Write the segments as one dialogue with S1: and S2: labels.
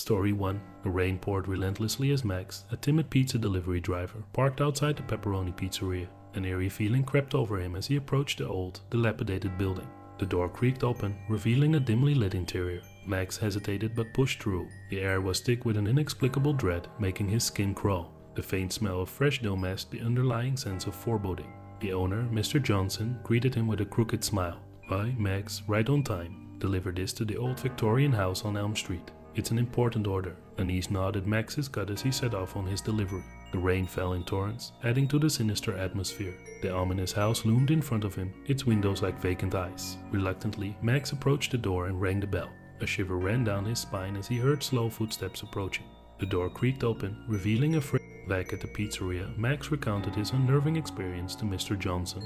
S1: Story 1. The rain poured relentlessly as Max, a timid pizza delivery driver, parked outside the pepperoni pizzeria. An eerie feeling crept over him as he approached the old, dilapidated building. The door creaked open, revealing a dimly lit interior. Max hesitated but pushed through. The air was thick with an inexplicable dread, making his skin crawl. The faint smell of fresh dough masked the underlying sense of foreboding. The owner, Mr. Johnson, greeted him with a crooked smile. "Hi, Max, right on time. Deliver this to the old Victorian house on Elm Street. It's an important order." Anise nodded Max's gut as he set off on his delivery. The rain fell in torrents, adding to the sinister atmosphere. The ominous house loomed in front of him, its windows like vacant eyes. Reluctantly, Max approached the door and rang the bell. A shiver ran down his spine as he heard slow footsteps approaching. The door creaked open, revealing a Back at the pizzeria, Max recounted his unnerving experience to Mr. Johnson,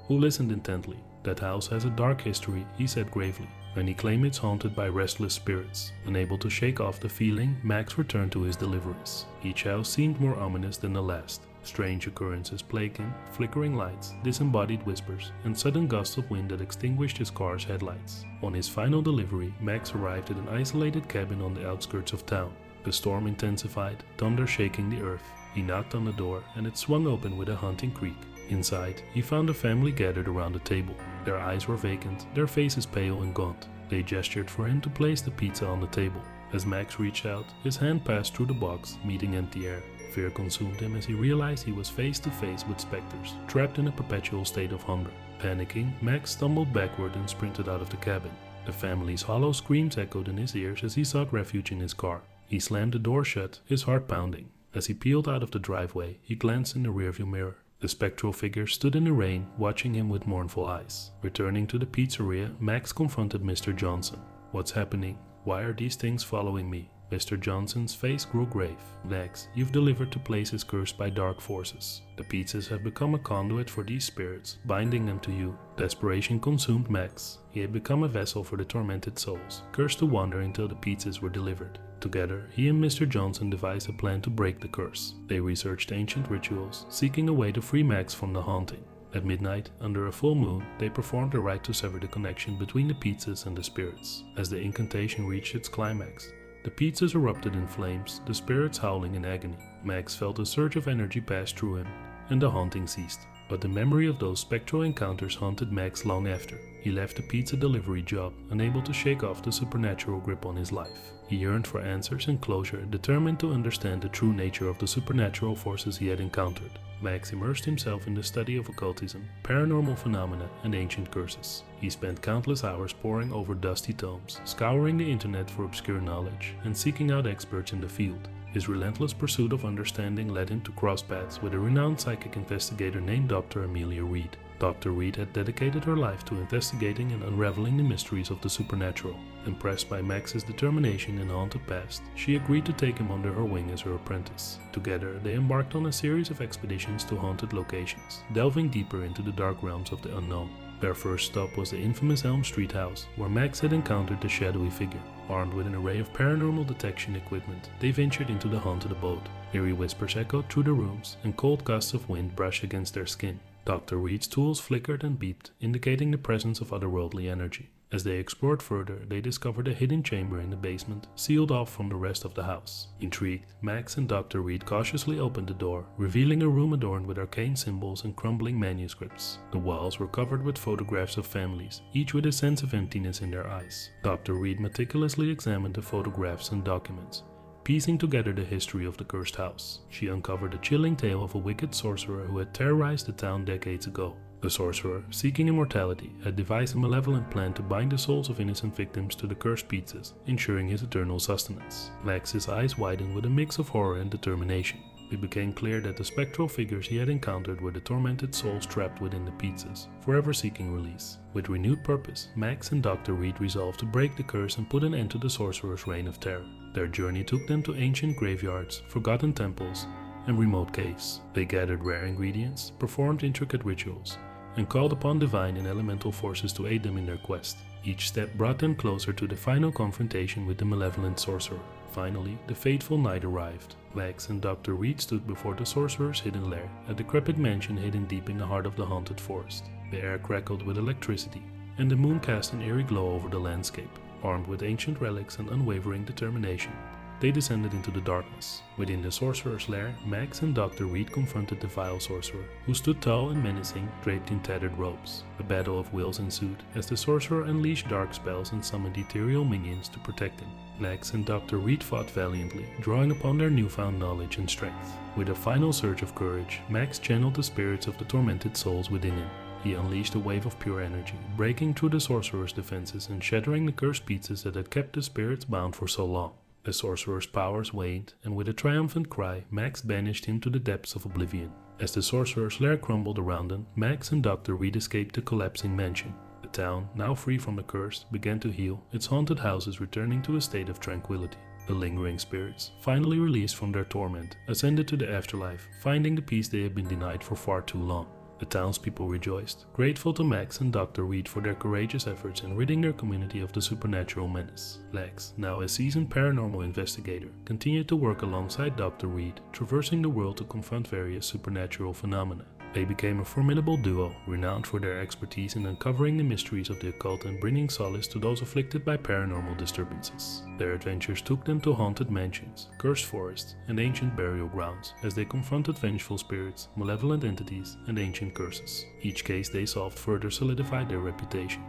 S1: who listened intently. "That house has a dark history," he said gravely, "and he claimed it's haunted by restless spirits." Unable to shake off the feeling, Max returned to his deliveries. Each house seemed more ominous than the last. Strange occurrences plagued him, flickering lights, disembodied whispers, and sudden gusts of wind that extinguished his car's headlights. On his final delivery, Max arrived at an isolated cabin on the outskirts of town. The storm intensified, thunder shaking the earth. He knocked on the door, and it swung open with a haunting creak. Inside, he found a family gathered around a table. Their eyes were vacant, their faces pale and gaunt. They gestured for him to place the pizza on the table. As Max reached out, his hand passed through the box, meeting empty air. Fear consumed him as he realized he was face to face with specters, trapped in a perpetual state of hunger. Panicking, Max stumbled backward and sprinted out of the cabin. The family's hollow screams echoed in his ears as he sought refuge in his car. He slammed the door shut, his heart pounding. As he peeled out of the driveway, he glanced in the rearview mirror. The spectral figure stood in the rain, watching him with mournful eyes. Returning to the pizzeria, Max confronted Mr. Johnson. "What's happening? Why are these things following me?" Mr. Johnson's face grew grave. "Max, you've delivered to places cursed by dark forces. The pizzas have become a conduit for these spirits, binding them to you." Desperation consumed Max. He had become a vessel for the tormented souls, cursed to wander until the pizzas were delivered. Together, he and Mr. Johnson devised a plan to break the curse. They researched ancient rituals, seeking a way to free Max from the haunting. At midnight, under a full moon, they performed a rite to sever the connection between the pizzas and the spirits. As the incantation reached its climax, the pizzas erupted in flames, the spirits howling in agony. Max felt a surge of energy pass through him, and the haunting ceased. But the memory of those spectral encounters haunted Max long after. He left the pizza delivery job, unable to shake off the supernatural grip on his life. He yearned for answers and closure, determined to understand the true nature of the supernatural forces he had encountered. Max immersed himself in the study of occultism, paranormal phenomena, and ancient curses. He spent countless hours poring over dusty tomes, scouring the internet for obscure knowledge, and seeking out experts in the field. His relentless pursuit of understanding led him to cross paths with a renowned psychic investigator named Dr. Amelia Reed. Dr. Reed had dedicated her life to investigating and unraveling the mysteries of the supernatural. Impressed by Max's determination and haunted past, she agreed to take him under her wing as her apprentice. Together, they embarked on a series of expeditions to haunted locations, delving deeper into the dark realms of the unknown. Their first stop was the infamous Elm Street house, where Max had encountered the shadowy figure. Armed with an array of paranormal detection equipment, they ventured into the haunted abode. Eerie whispers echoed through the rooms, and cold gusts of wind brushed against their skin. Dr. Reed's tools flickered and beeped, indicating the presence of otherworldly energy. As they explored further, they discovered a hidden chamber in the basement, sealed off from the rest of the house. Intrigued, Max and Dr. Reed cautiously opened the door, revealing a room adorned with arcane symbols and crumbling manuscripts. The walls were covered with photographs of families, each with a sense of emptiness in their eyes. Dr. Reed meticulously examined the photographs and documents, piecing together the history of the cursed house. She uncovered a chilling tale of a wicked sorcerer who had terrorized the town decades ago. The sorcerer, seeking immortality, had devised a malevolent plan to bind the souls of innocent victims to the cursed pizzas, ensuring his eternal sustenance. Max's eyes widened with a mix of horror and determination. It became clear that the spectral figures he had encountered were the tormented souls trapped within the pizzas, forever seeking release. With renewed purpose, Max and Dr. Reed resolved to break the curse and put an end to the sorcerer's reign of terror. Their journey took them to ancient graveyards, forgotten temples, and remote caves. They gathered rare ingredients, performed intricate rituals, and called upon divine and elemental forces to aid them in their quest. Each step brought them closer to the final confrontation with the malevolent sorcerer. Finally, the fateful night arrived. Max and Dr. Reed stood before the sorcerer's hidden lair, a decrepit mansion hidden deep in the heart of the haunted forest. The air crackled with electricity, and the moon cast an eerie glow over the landscape. Armed with ancient relics and unwavering determination, they descended into the darkness. Within the sorcerer's lair, Max and Dr. Reed confronted the vile sorcerer, who stood tall and menacing, draped in tattered robes. A battle of wills ensued, as the sorcerer unleashed dark spells and summoned ethereal minions to protect him. Max and Dr. Reed fought valiantly, drawing upon their newfound knowledge and strength. With a final surge of courage, Max channeled the spirits of the tormented souls within him. He unleashed a wave of pure energy, breaking through the sorcerer's defenses and shattering the cursed pieces that had kept the spirits bound for so long. The sorcerer's powers waned, and with a triumphant cry, Max banished him to the depths of oblivion. As the sorcerer's lair crumbled around them, Max and Dr. Reed escaped the collapsing mansion. The town, now free from the curse, began to heal, its haunted houses returning to a state of tranquility. The lingering spirits, finally released from their torment, ascended to the afterlife, finding the peace they had been denied for far too long. The townspeople rejoiced, grateful to Max and Dr. Reed for their courageous efforts in ridding their community of the supernatural menace. Lex, now a seasoned paranormal investigator, continued to work alongside Dr. Reed, traversing the world to confront various supernatural phenomena. They became a formidable duo, renowned for their expertise in uncovering the mysteries of the occult and bringing solace to those afflicted by paranormal disturbances. Their adventures took them to haunted mansions, cursed forests, and ancient burial grounds as they confronted vengeful spirits, malevolent entities, and ancient curses. Each case they solved further solidified their reputation,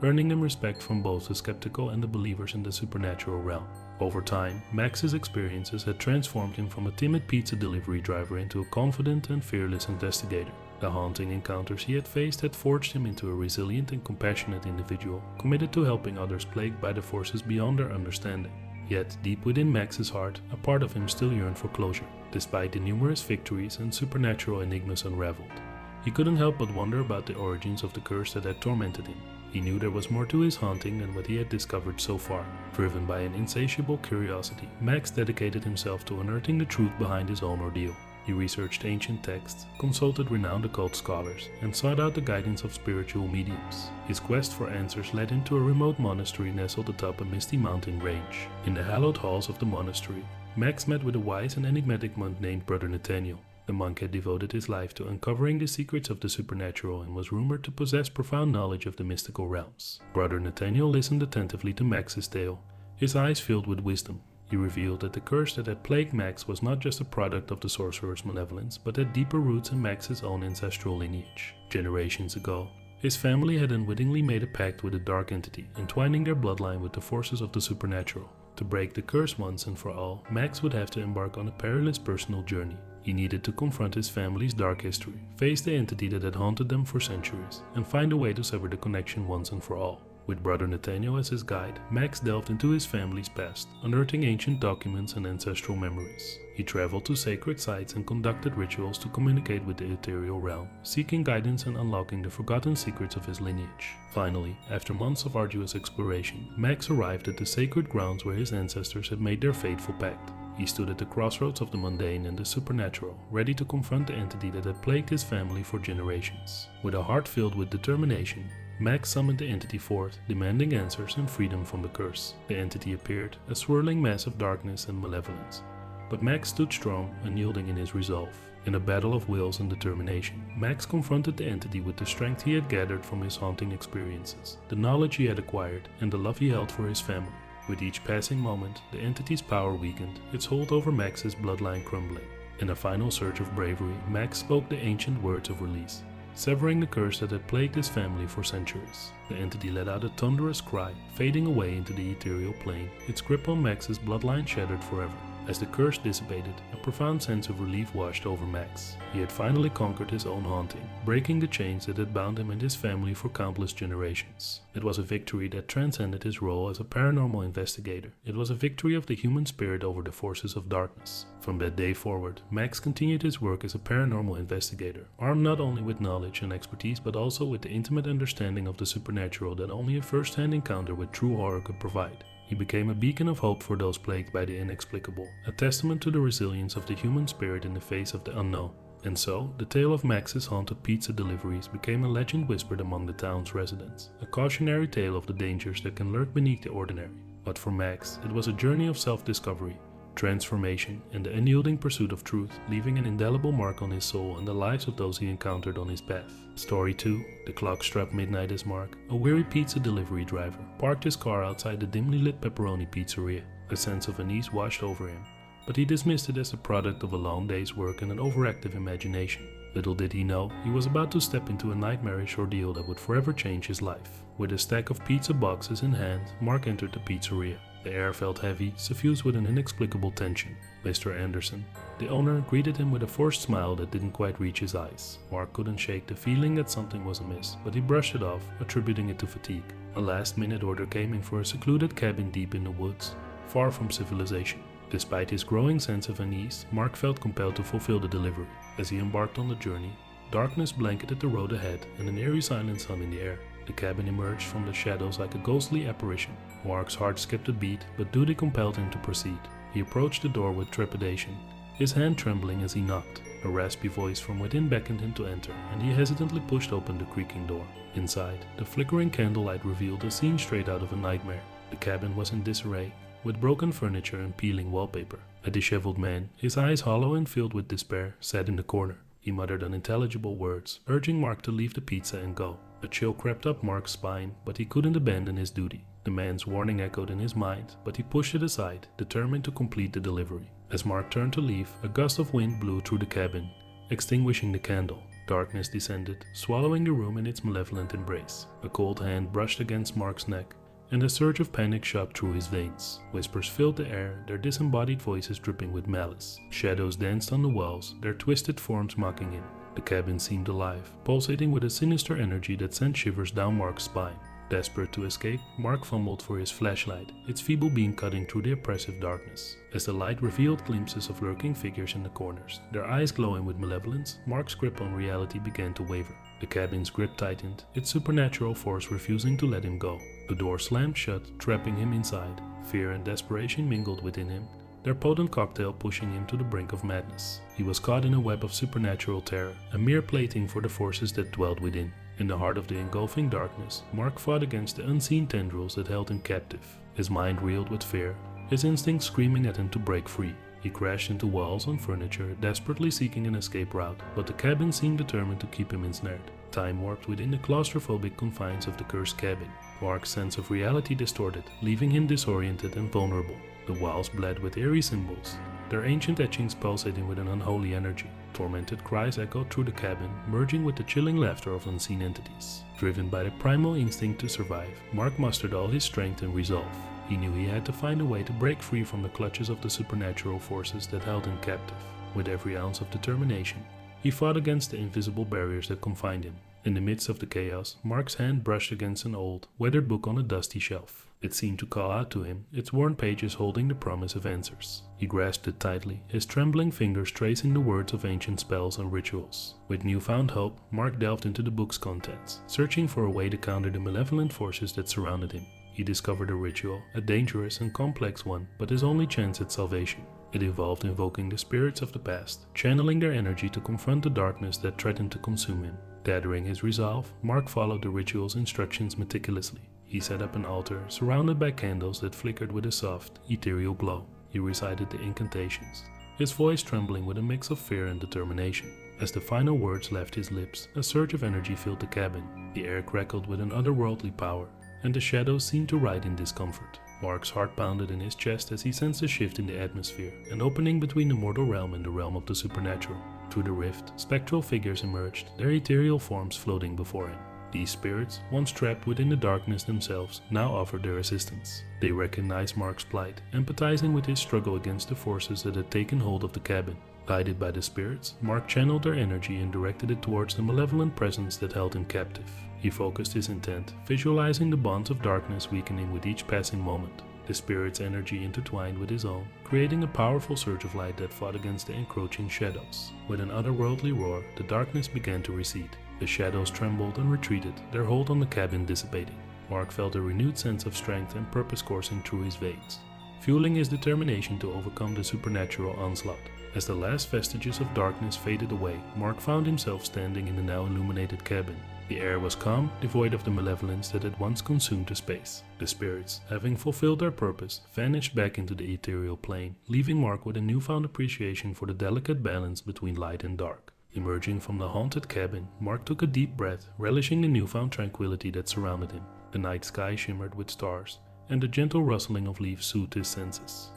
S1: earning them respect from both the skeptical and the believers in the supernatural realm. Over time, Max's experiences had transformed him from a timid pizza delivery driver into a confident and fearless investigator. The haunting encounters he had faced had forged him into a resilient and compassionate individual, committed to helping others plagued by the forces beyond their understanding. Yet, deep within Max's heart, a part of him still yearned for closure, despite the numerous victories and supernatural enigmas unraveled. He couldn't help but wonder about the origins of the curse that had tormented him. He knew there was more to his haunting than what he had discovered so far. Driven by an insatiable curiosity, Max dedicated himself to unearthing the truth behind his own ordeal. He researched ancient texts, consulted renowned occult scholars, and sought out the guidance of spiritual mediums. His quest for answers led him to a remote monastery nestled atop a misty mountain range. In the hallowed halls of the monastery, Max met with a wise and enigmatic monk named Brother Nathaniel. The monk had devoted his life to uncovering the secrets of the supernatural and was rumored to possess profound knowledge of the mystical realms. Brother Nathaniel listened attentively to Max's tale, his eyes filled with wisdom. He revealed that the curse that had plagued Max was not just a product of the sorcerer's malevolence, but had deeper roots in Max's own ancestral lineage. Generations ago, his family had unwittingly made a pact with a dark entity, entwining their bloodline with the forces of the supernatural. To break the curse once and for all, Max would have to embark on a perilous personal journey. He needed to confront his family's dark history, face the entity that had haunted them for centuries, and find a way to sever the connection once and for all. With Brother Nathaniel as his guide, Max delved into his family's past, unearthing ancient documents and ancestral memories. He traveled to sacred sites and conducted rituals to communicate with the ethereal realm, seeking guidance and unlocking the forgotten secrets of his lineage. Finally, after months of arduous exploration, Max arrived at the sacred grounds where his ancestors had made their fateful pact. He stood at the crossroads of the mundane and the supernatural, ready to confront the entity that had plagued his family for generations. With a heart filled with determination, Max summoned the entity forth, demanding answers and freedom from the curse. The entity appeared, a swirling mass of darkness and malevolence. But Max stood strong, unyielding in his resolve. In a battle of wills and determination, Max confronted the entity with the strength he had gathered from his haunting experiences, the knowledge he had acquired, and the love he held for his family. With each passing moment, the entity's power weakened, its hold over Max's bloodline crumbling. In a final surge of bravery, Max spoke the ancient words of release, severing the curse that had plagued his family for centuries. The entity let out a thunderous cry, fading away into the ethereal plane, its grip on Max's bloodline shattered forever. As the curse dissipated, a profound sense of relief washed over Max. He had finally conquered his own haunting, breaking the chains that had bound him and his family for countless generations. It was a victory that transcended his role as a paranormal investigator. It was a victory of the human spirit over the forces of darkness. From that day forward, Max continued his work as a paranormal investigator, armed not only with knowledge and expertise but also with the intimate understanding of the supernatural that only a first-hand encounter with true horror could provide. He became a beacon of hope for those plagued by the inexplicable, a testament to the resilience of the human spirit in the face of the unknown. And so, the tale of Max's haunted pizza deliveries became a legend whispered among the town's residents, a cautionary tale of the dangers that can lurk beneath the ordinary. But for Max, it was a journey of self-discovery, transformation, and the unyielding pursuit of truth, leaving an indelible mark on his soul and the lives of those he encountered on his path. Story 2. The clock struck midnight as Mark, a weary pizza delivery driver, parked his car outside the dimly lit pepperoni pizzeria. A sense of unease washed over him, but he dismissed it as the product of a long day's work and an overactive imagination. Little did he know, he was about to step into a nightmarish ordeal that would forever change his life. With a stack of pizza boxes in hand, Mark entered the pizzeria. The air felt heavy, suffused with an inexplicable tension. Mr. Anderson, the owner, greeted him with a forced smile that didn't quite reach his eyes. Mark couldn't shake the feeling that something was amiss, but he brushed it off, attributing it to fatigue. A last-minute order came in for a secluded cabin deep in the woods, far from civilization. Despite his growing sense of unease, Mark felt compelled to fulfill the delivery. As he embarked on the journey, darkness blanketed the road ahead and an eerie silence hung in the air. The cabin emerged from the shadows like a ghostly apparition. Mark's heart skipped a beat, but duty compelled him to proceed. He approached the door with trepidation, his hand trembling as he knocked. A raspy voice from within beckoned him to enter, and he hesitantly pushed open the creaking door. Inside, the flickering candlelight revealed a scene straight out of a nightmare. The cabin was in disarray, with broken furniture and peeling wallpaper. A disheveled man, his eyes hollow and filled with despair, sat in the corner. He muttered unintelligible words, urging Mark to leave the pizza and go. A chill crept up Mark's spine, but he couldn't abandon his duty. The man's warning echoed in his mind, but he pushed it aside, determined to complete the delivery. As Mark turned to leave, a gust of wind blew through the cabin, extinguishing the candle. Darkness descended, swallowing the room in its malevolent embrace. A cold hand brushed against Mark's neck, and a surge of panic shot through his veins. Whispers filled the air, their disembodied voices dripping with malice. Shadows danced on the walls, their twisted forms mocking him. The cabin seemed alive, pulsating with a sinister energy that sent shivers down Mark's spine. Desperate to escape, Mark fumbled for his flashlight, its feeble beam cutting through the oppressive darkness. As the light revealed glimpses of lurking figures in the corners, their eyes glowing with malevolence, Mark's grip on reality began to waver. The cabin's grip tightened, its supernatural force refusing to let him go. The door slammed shut, trapping him inside. Fear and desperation mingled within him, their potent cocktail pushing him to the brink of madness. He was caught in a web of supernatural terror, a mere plaything for the forces that dwelled within. In the heart of the engulfing darkness, Mark fought against the unseen tendrils that held him captive. His mind reeled with fear, his instincts screaming at him to break free. He crashed into walls and furniture, desperately seeking an escape route, but the cabin seemed determined to keep him ensnared. Time warped within the claustrophobic confines of the cursed cabin. Mark's sense of reality distorted, leaving him disoriented and vulnerable. The walls bled with eerie symbols, their ancient etchings pulsating with an unholy energy. Tormented cries echoed through the cabin, merging with the chilling laughter of unseen entities. Driven by the primal instinct to survive, Mark mustered all his strength and resolve. He knew he had to find a way to break free from the clutches of the supernatural forces that held him captive. With every ounce of determination, he fought against the invisible barriers that confined him. In the midst of the chaos, Mark's hand brushed against an old, weathered book on a dusty shelf. It seemed to call out to him, its worn pages holding the promise of answers. He grasped it tightly, his trembling fingers tracing the words of ancient spells and rituals. With newfound hope, Mark delved into the book's contents, searching for a way to counter the malevolent forces that surrounded him. He discovered a ritual, a dangerous and complex one, but his only chance at salvation. It involved invoking the spirits of the past, channeling their energy to confront the darkness that threatened to consume him. Gathering his resolve, Mark followed the ritual's instructions meticulously. He set up an altar, surrounded by candles that flickered with a soft, ethereal glow. He recited the incantations, his voice trembling with a mix of fear and determination. As the final words left his lips, a surge of energy filled the cabin. The air crackled with an otherworldly power, and the shadows seemed to writhe in discomfort. Mark's heart pounded in his chest as he sensed a shift in the atmosphere, an opening between the mortal realm and the realm of the supernatural. Through the rift, spectral figures emerged, their ethereal forms floating before him. These spirits, once trapped within the darkness themselves, now offered their assistance. They recognized Mark's plight, empathizing with his struggle against the forces that had taken hold of the cabin. Guided by the spirits, Mark channeled their energy and directed it towards the malevolent presence that held him captive. He focused his intent, visualizing the bonds of darkness weakening with each passing moment. The spirit's energy intertwined with his own, creating a powerful surge of light that fought against the encroaching shadows. With an otherworldly roar, the darkness began to recede. The shadows trembled and retreated, their hold on the cabin dissipating. Mark felt a renewed sense of strength and purpose coursing through his veins, fueling his determination to overcome the supernatural onslaught. As the last vestiges of darkness faded away, Mark found himself standing in the now illuminated cabin. The air was calm, devoid of the malevolence that had once consumed the space. The spirits, having fulfilled their purpose, vanished back into the ethereal plane, leaving Mark with a newfound appreciation for the delicate balance between light and dark. Emerging from the haunted cabin, Mark took a deep breath, relishing the newfound tranquility that surrounded him. The night sky shimmered with stars, and the gentle rustling of leaves soothed his senses.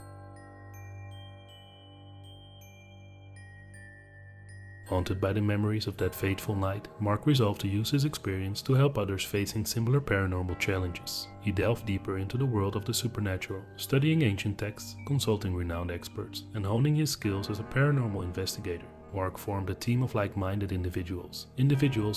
S1: Haunted by the memories of that fateful night, Mark resolved to use his experience to help others facing similar paranormal challenges. He delved deeper into the world of the supernatural, studying ancient texts, consulting renowned experts, and honing his skills as a paranormal investigator. Mark formed a team of like-minded individuals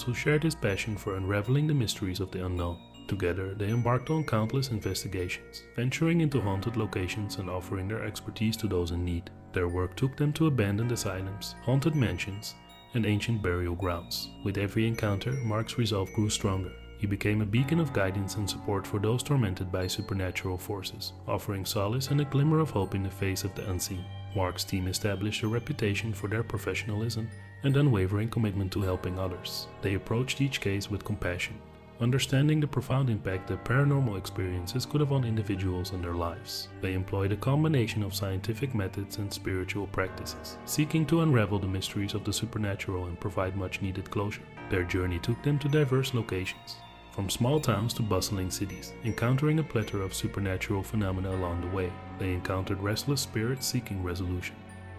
S1: who shared his passion for unraveling the mysteries of the unknown. Together, they embarked on countless investigations, venturing into haunted locations and offering their expertise to those in need. Their work took them to abandoned asylums, haunted mansions, and ancient burial grounds. With every encounter, Mark's resolve grew stronger. He became a beacon of guidance and support for those tormented by supernatural forces, offering solace and a glimmer of hope in the face of the unseen. Mark's team established a reputation for their professionalism and unwavering commitment to helping others. They approached each case with compassion, understanding the profound impact that paranormal experiences could have on individuals and their lives. They employed a combination of scientific methods and spiritual practices, seeking to unravel the mysteries of the supernatural and provide much-needed closure. Their journey took them to diverse locations, from small towns to bustling cities, encountering a plethora of supernatural phenomena along the way. They encountered restless spirits seeking resolution,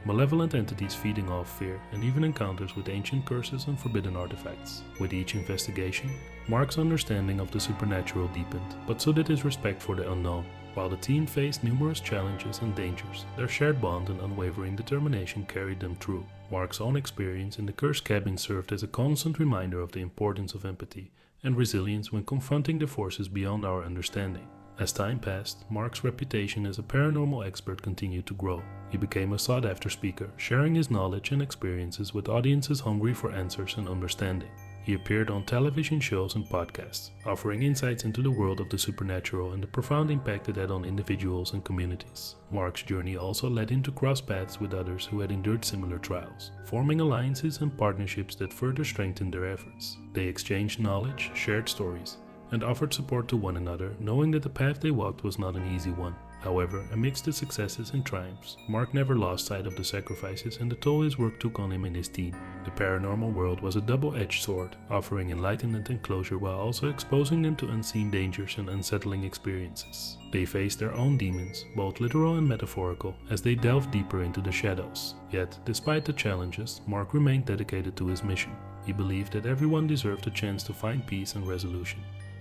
S1: malevolent entities feeding off fear, and even encounters with ancient curses and forbidden artifacts. With each investigation, Mark's understanding of the supernatural deepened, but so did his respect for the unknown. While the team faced numerous challenges and dangers, their shared bond and unwavering determination carried them through. Mark's own experience in the cursed cabin served as a constant reminder of the importance of empathy and resilience when confronting the forces beyond our understanding. As time passed, Mark's reputation as a paranormal expert continued to grow. He became a sought-after speaker, sharing his knowledge and experiences with audiences hungry for answers and understanding. He appeared on television shows and podcasts, offering insights into the world of the supernatural and the profound impact it had on individuals and communities. Mark's journey also led him to cross paths with others who had endured similar trials, forming alliances and partnerships that further strengthened their efforts. They exchanged knowledge, shared stories, and offered support to one another, knowing that the path they walked was not an easy one. However, amidst the successes and triumphs, Mark never lost sight of the sacrifices and the toll his work took on him and his team. The paranormal world was a double-edged sword, offering enlightenment and closure while also exposing them to unseen dangers and unsettling experiences. They faced their own demons, both literal and metaphorical, as they delved deeper into the shadows. Yet, despite the challenges, Mark remained dedicated to his mission. He believed that everyone deserved a chance to find peace and resolution,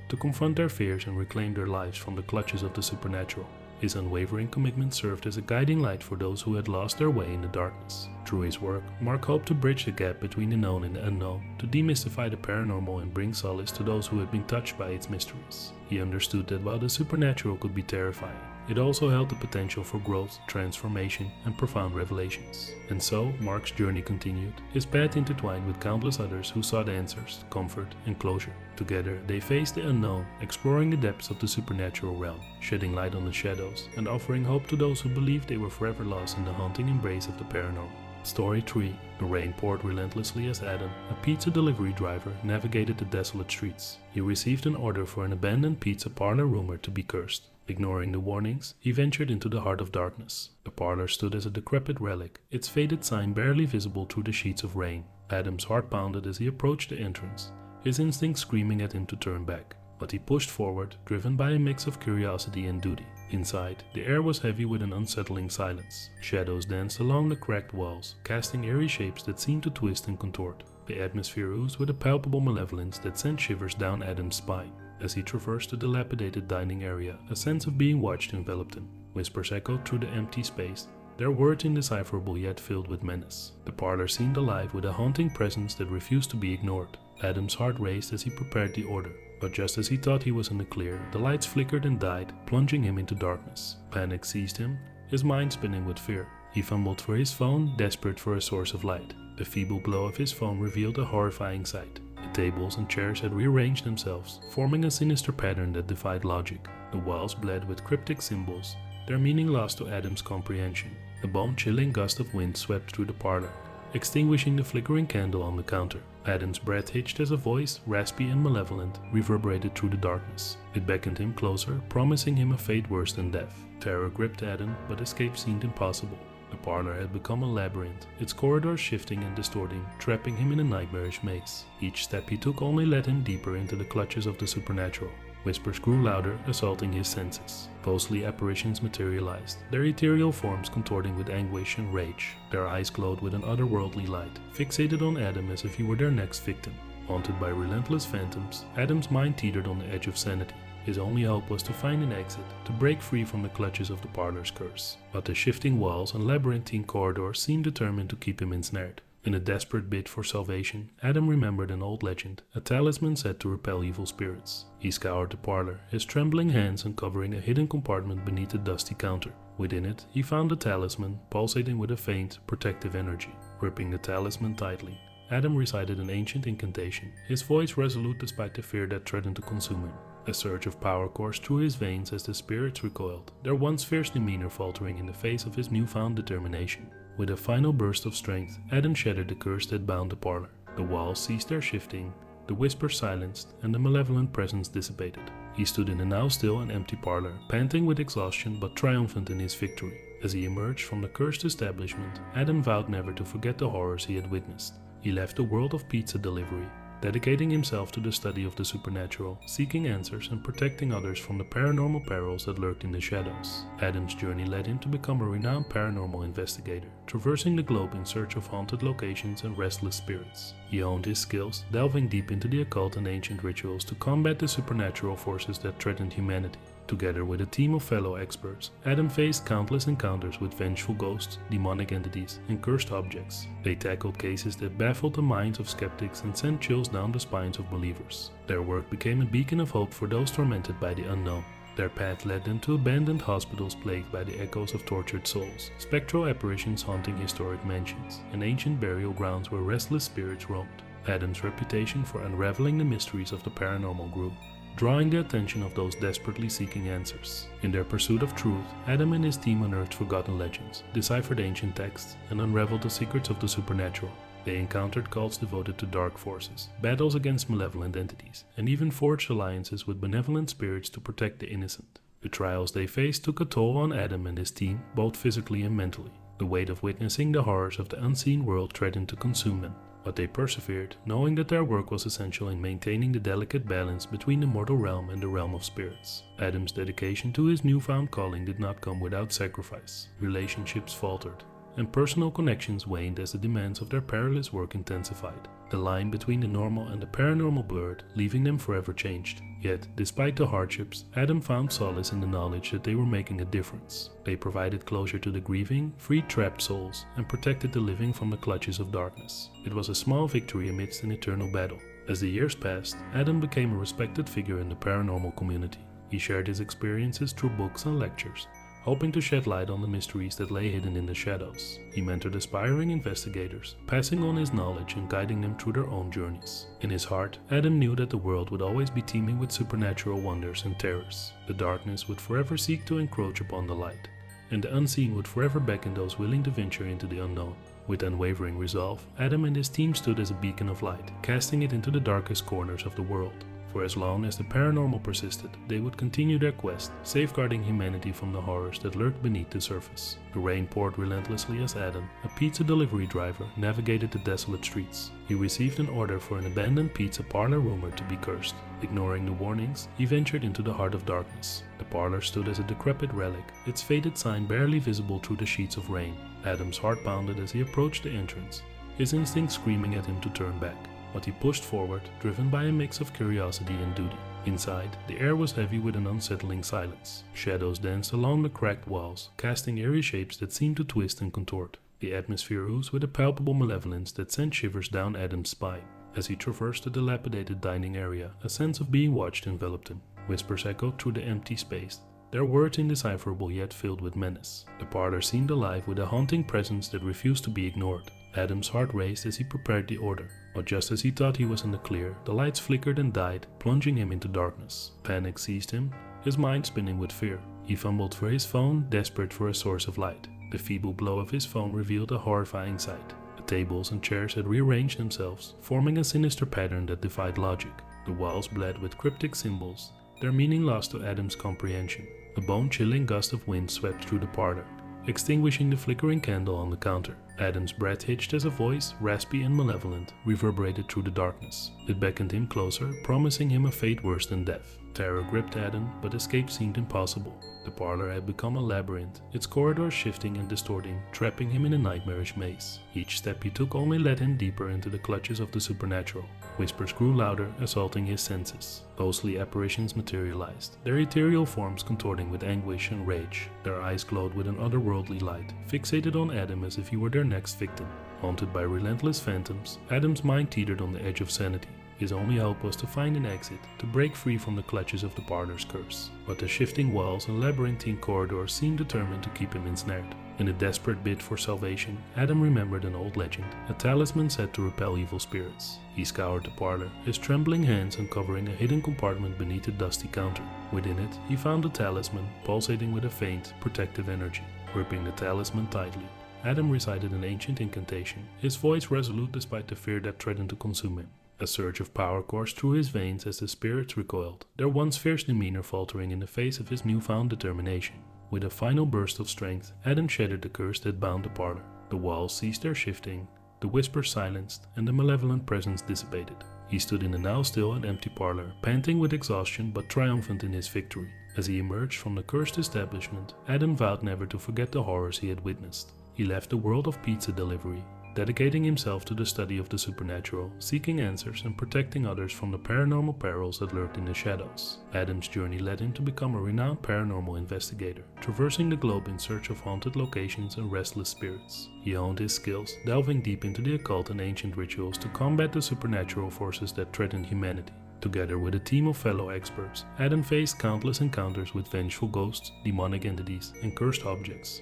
S1: to confront their fears and reclaim their lives from the clutches of the supernatural. His unwavering commitment served as a guiding light for those who had lost their way in the darkness. Through his work, Mark hoped to bridge the gap between the known and the unknown, to demystify the paranormal and bring solace to those who had been touched by its mysteries. He understood that while the supernatural could be terrifying, it also held the potential for growth, transformation, and profound revelations. And so, Mark's journey continued, his path intertwined with countless others who sought answers, comfort, and closure. Together, they faced the unknown, exploring the depths of the supernatural realm, shedding light on the shadows, and offering hope to those who believed they were forever lost in the haunting embrace of the paranormal. Story 3. The rain poured relentlessly as Adam, a pizza delivery driver, navigated the desolate streets. He received an order for an abandoned pizza parlor rumored to be cursed. Ignoring the warnings, he ventured into the heart of darkness. The parlor stood as a decrepit relic, its faded sign barely visible through the sheets of rain. Adam's heart pounded as he approached the entrance, his instincts screaming at him to turn back. But he pushed forward, driven by a mix of curiosity and duty. Inside, the air was heavy with an unsettling silence. Shadows danced along the cracked walls, casting eerie shapes that seemed to twist and contort. The atmosphere oozed with a palpable malevolence that sent shivers down Adam's spine. As he traversed the dilapidated dining area, a sense of being watched enveloped him. Whispers echoed through the empty space, their words indecipherable yet filled with menace. The parlor seemed alive with a haunting presence that refused to be ignored. Adam's heart raced as he prepared the order, but just as he thought he was in the clear, the lights flickered and died, plunging him into darkness. Panic seized him, his mind spinning with fear. He fumbled for his phone, desperate for a source of light. The feeble glow of his phone revealed a horrifying sight. The tables and chairs had rearranged themselves, forming a sinister pattern that defied logic. The walls bled with cryptic symbols, their meaning lost to Adam's comprehension. A bone-chilling gust of wind swept through the parlor, extinguishing the flickering candle on the counter. Adam's breath hitched as a voice, raspy and malevolent, reverberated through the darkness. It beckoned him closer, promising him a fate worse than death. Terror gripped Adam, but escape seemed impossible. The parlor had become a labyrinth, its corridors shifting and distorting, trapping him in a nightmarish maze. Each step he took only led him deeper into the clutches of the supernatural. Whispers grew louder, assaulting his senses. Ghostly apparitions materialized, their ethereal forms contorting with anguish and rage. Their eyes glowed with an otherworldly light, fixated on Adam as if he were their next victim. Haunted by relentless phantoms, Adam's mind teetered on the edge of sanity. His only hope was to find an exit, to break free from the clutches of the parlor's curse. But the shifting walls and labyrinthine corridors seemed determined to keep him ensnared. In a desperate bid for salvation, Adam remembered an old legend, a talisman said to repel evil spirits. He scoured the parlor, his trembling hands uncovering a hidden compartment beneath the dusty counter. Within it, he found the talisman, pulsating with a faint, protective energy. Gripping the talisman tightly, Adam recited an ancient incantation, his voice resolute despite the fear that threatened to consume him. A surge of power coursed through his veins as the spirits recoiled, their once fierce demeanor faltering in the face of his newfound determination. With a final burst of strength, Adam shattered the curse that bound the parlor. The walls ceased their shifting, the whispers silenced, and the malevolent presence dissipated. He stood in a now still and empty parlor, panting with exhaustion but triumphant in his victory. As he emerged from the cursed establishment, Adam vowed never to forget the horrors he had witnessed. He left the world of pizza delivery, dedicating himself to the study of the supernatural, seeking answers and protecting others from the paranormal perils that lurked in the shadows. Adam's journey led him to become a renowned paranormal investigator, traversing the globe in search of haunted locations and restless spirits. He honed his skills, delving deep into the occult and ancient rituals to combat the supernatural forces that threatened humanity. Together with a team of fellow experts, Adam faced countless encounters with vengeful ghosts, demonic entities, and cursed objects. They tackled cases that baffled the minds of skeptics and sent chills down the spines of believers. Their work became a beacon of hope for those tormented by the unknown. Their path led them to abandoned hospitals plagued by the echoes of tortured souls, spectral apparitions haunting historic mansions, and ancient burial grounds where restless spirits roamed. Adam's reputation for unraveling the mysteries of the paranormal grew, drawing the attention of those desperately seeking answers. In their pursuit of truth, Adam and his team unearthed forgotten legends, deciphered ancient texts, and unraveled the secrets of the supernatural. They encountered cults devoted to dark forces, battles against malevolent entities, and even forged alliances with benevolent spirits to protect the innocent. The trials they faced took a toll on Adam and his team, both physically and mentally. The weight of witnessing the horrors of the unseen world threatened to consume them. But they persevered, knowing that their work was essential in maintaining the delicate balance between the mortal realm and the realm of spirits. Adam's dedication to his newfound calling did not come without sacrifice. Relationships faltered, and personal connections waned as the demands of their perilous work intensified. The line between the normal and the paranormal blurred, leaving them forever changed. Yet, despite the hardships, Adam found solace in the knowledge that they were making a difference. They provided closure to the grieving, freed trapped souls, and protected the living from the clutches of darkness. It was a small victory amidst an eternal battle. As the years passed, Adam became a respected figure in the paranormal community. He shared his experiences through books and lectures, hoping to shed light on the mysteries that lay hidden in the shadows. He mentored aspiring investigators, passing on his knowledge and guiding them through their own journeys. In his heart, Adam knew that the world would always be teeming with supernatural wonders and terrors. The darkness would forever seek to encroach upon the light, and the unseen would forever beckon those willing to venture into the unknown. With unwavering resolve, Adam and his team stood as a beacon of light, casting it into the darkest corners of the world. For as long as the paranormal persisted, they would continue their quest, safeguarding humanity from the horrors that lurked beneath the surface. The rain poured relentlessly as Adam, a pizza delivery driver, navigated the desolate streets. He received an order for an abandoned pizza parlor rumored to be cursed. Ignoring the warnings, he ventured into the heart of darkness. The parlor stood as a decrepit relic, its faded sign barely visible through the sheets of rain. Adam's heart pounded as he approached the entrance, his instincts screaming at him to turn back. But he pushed forward, driven by a mix of curiosity and duty. Inside, the air was heavy with an unsettling silence. Shadows danced along the cracked walls, casting eerie shapes that seemed to twist and contort. The atmosphere oozed with a palpable malevolence that sent shivers down Adam's spine. As he traversed the dilapidated dining area, a sense of being watched enveloped him. Whispers echoed through the empty space, their words indecipherable yet filled with menace. The parlor seemed alive with a haunting presence that refused to be ignored. Adam's heart raced as he prepared the order. But just as he thought he was in the clear, the lights flickered and died, plunging him into darkness. Panic seized him, his mind spinning with fear. He fumbled for his phone, desperate for a source of light. The feeble glow of his phone revealed a horrifying sight. The tables and chairs had rearranged themselves, forming a sinister pattern that defied logic. The walls bled with cryptic symbols, their meaning lost to Adam's comprehension. A bone-chilling gust of wind swept through the parlor, extinguishing the flickering candle on the counter. Adam's breath hitched as a voice, raspy and malevolent, reverberated through the darkness. It beckoned him closer, promising him a fate worse than death. Terror gripped Adam, but escape seemed impossible. The parlor had become a labyrinth, its corridors shifting and distorting, trapping him in a nightmarish maze. Each step he took only led him deeper into the clutches of the supernatural. Whispers grew louder, assaulting his senses. Ghostly apparitions materialized, their ethereal forms contorting with anguish and rage. Their eyes glowed with an otherworldly light, fixated on Adam as if he were their next victim. Haunted by relentless phantoms, Adam's mind teetered on the edge of sanity. His only hope was to find an exit, to break free from the clutches of the parlor's curse. But the shifting walls and labyrinthine corridors seemed determined to keep him ensnared. In a desperate bid for salvation, Adam remembered an old legend, a talisman said to repel evil spirits. He scoured the parlor, his trembling hands uncovering a hidden compartment beneath a dusty counter. Within it, he found a talisman, pulsating with a faint, protective energy. Gripping the talisman tightly, Adam recited an ancient incantation, his voice resolute despite the fear that threatened to consume him. A surge of power coursed through his veins as the spirits recoiled, their once fierce demeanor faltering in the face of his newfound determination. With a final burst of strength, Adam shattered the curse that bound the parlor. The walls ceased their shifting, the whispers silenced, and the malevolent presence dissipated. He stood in the now still and empty parlor, panting with exhaustion but triumphant in his victory. As he emerged from the cursed establishment, Adam vowed never to forget the horrors he had witnessed. He left the world of pizza delivery, dedicating himself to the study of the supernatural, seeking answers and protecting others from the paranormal perils that lurked in the shadows. Adam's journey led him to become a renowned paranormal investigator, traversing the globe in search of haunted locations and restless spirits. He honed his skills, delving deep into the occult and ancient rituals to combat the supernatural forces that threatened humanity. Together with a team of fellow experts, Adam faced countless encounters with vengeful ghosts, demonic entities, and cursed objects.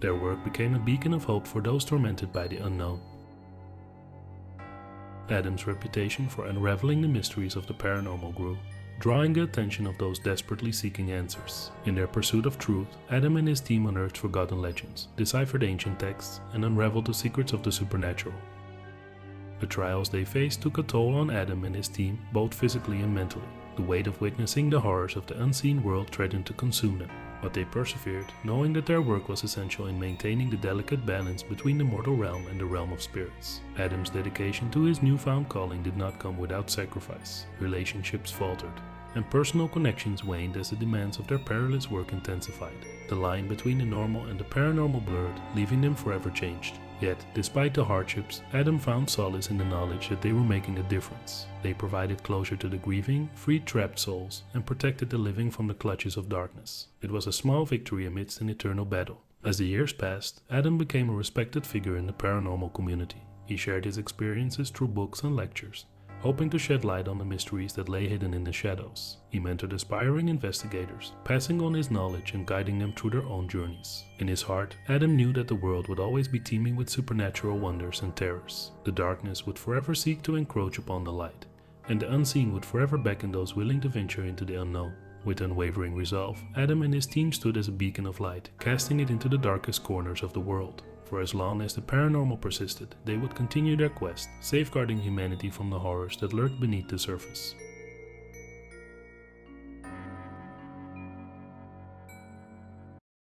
S1: Their work became a beacon of hope for those tormented by the unknown. Adam's reputation for unraveling the mysteries of the paranormal grew, drawing the attention of those desperately seeking answers. In their pursuit of truth, Adam and his team unearthed forgotten legends, deciphered ancient texts, and unraveled the secrets of the supernatural. The trials they faced took a toll on Adam and his team, both physically and mentally. The weight of witnessing the horrors of the unseen world threatened to consume them. But they persevered, knowing that their work was essential in maintaining the delicate balance between the mortal realm and the realm of spirits. Adam's dedication to his newfound calling did not come without sacrifice. Relationships faltered, and personal connections waned as the demands of their perilous work intensified. The line between the normal and the paranormal blurred, leaving them forever changed. Yet, despite the hardships, Adam found solace in the knowledge that they were making a difference. They provided closure to the grieving, freed trapped souls, and protected the living from the clutches of darkness. It was a small victory amidst an eternal battle. As the years passed, Adam became a respected figure in the paranormal community. He shared his experiences through books and lectures, hoping to shed light on the mysteries that lay hidden in the shadows. He mentored aspiring investigators, passing on his knowledge and guiding them through their own journeys. In his heart, Adam knew that the world would always be teeming with supernatural wonders and terrors. The darkness would forever seek to encroach upon the light, and the unseen would forever beckon those willing to venture into the unknown. With unwavering resolve, Adam and his team stood as a beacon of light, casting it into the darkest corners of the world. For as long as the paranormal persisted, they would continue their quest, safeguarding humanity from the horrors that lurked beneath the surface.